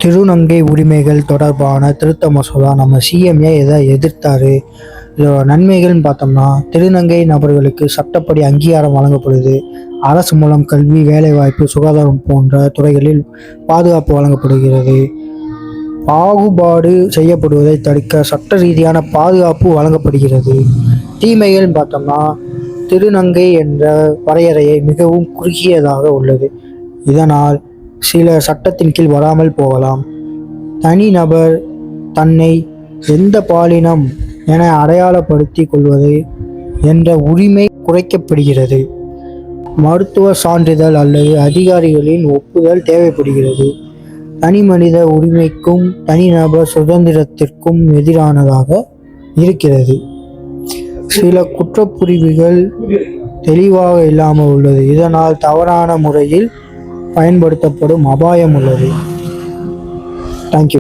திருநங்கை உரிமைகள் தொடர்பான திருத்த மசோதா நம்ம சிஎம்ஏ எதை எதிர்த்தாரு. இதோட நன்மைகள்னு பார்த்தோம்னா, திருநங்கை நபர்களுக்கு சட்டப்படி அங்கீகாரம் வழங்கப்படுது. அரசு மூலம் கல்வி, வேலைவாய்ப்பு, சுகாதாரம் போன்ற துறைகளில் பாதுகாப்பு வழங்கப்படுகிறது. பாகுபாடு செய்யப்படுவதை தடுக்க சட்ட ரீதியான பாதுகாப்பு வழங்கப்படுகிறது. தீமைகள்னு பார்த்தோம்னா, திருநங்கை என்ற வரையறையை மிகவும் குறுகியதாக உள்ளது. இதனால் சில சட்டத்தின் கீழ் வராமல் போகலாம். தனிநபர் தன்னை எந்த பாலினம் என அடையாளப்படுத்தி கொள்வது என்ற உரிமை குறைக்கப்படுகிறது. மருத்துவ சான்றிதழ் அல்லது அதிகாரிகளின் ஒப்புதல் தேவைப்படுகிறது. தனி மனித உரிமைக்கும் தனிநபர் சுதந்திரத்திற்கும் எதிரானதாக இருக்கிறது. சில குற்றப்புரிவுகள் தெளிவாக இல்லாமல் உள்ளது. இதனால் தவறான முறையில் பயன்படுத்தப்படும் அபாயம் உள்ளது. தேங்க்யூ.